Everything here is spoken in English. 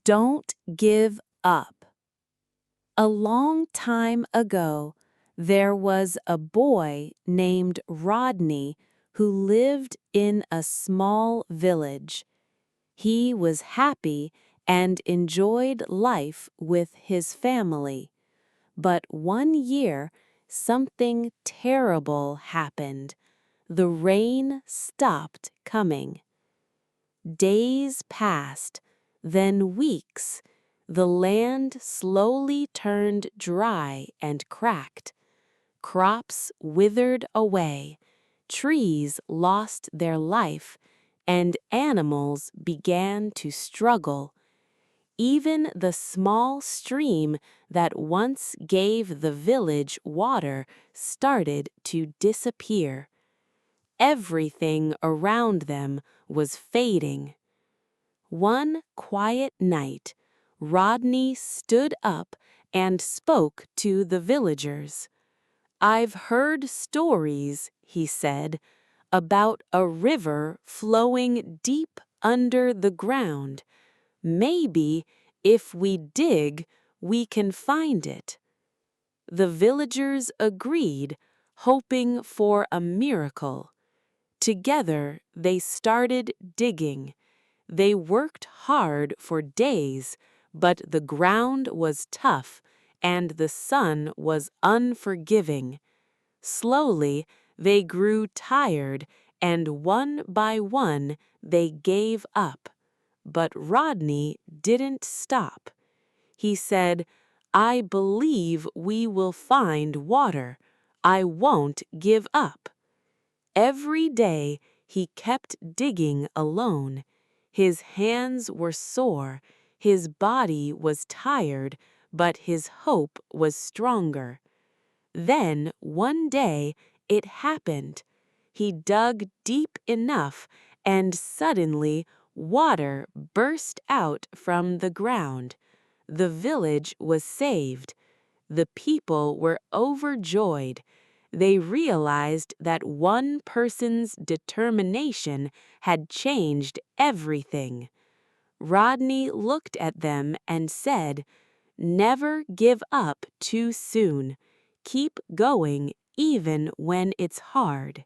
Don't give up. A long time ago, there was a boy named Rodney who lived in a small village. He was happy and enjoyed life with his family. But one year, something terrible happened. The rain stopped coming. Days passed, then weeks. The land slowly turned dry and cracked. Crops withered away, trees lost their life, and animals began to struggle. Even the small stream that once gave the village water started to disappear. Everything around them was fading. One quiet night, Rodney stood up and spoke to the villagers. "I've heard stories," he said, "about a river flowing deep under the ground. Maybe, if we dig, we can find it." The villagers agreed, hoping for a miracle. Together, they started digging. They worked hard for days, but the ground was tough and the sun was unforgiving. Slowly, they grew tired, and one by one they gave up. But Rodney didn't stop. He said, "I believe we will find water. I won't give up." Every day he kept digging alone. His hands were sore, his body was tired, but his hope was stronger. Then, one day, it happened. He dug deep enough, and suddenly water burst out from the ground. The village was saved. The people were overjoyed. They realized that one person's determination had changed everything. Rodney looked at them and said, "Never give up too soon. Keep going even when it's hard."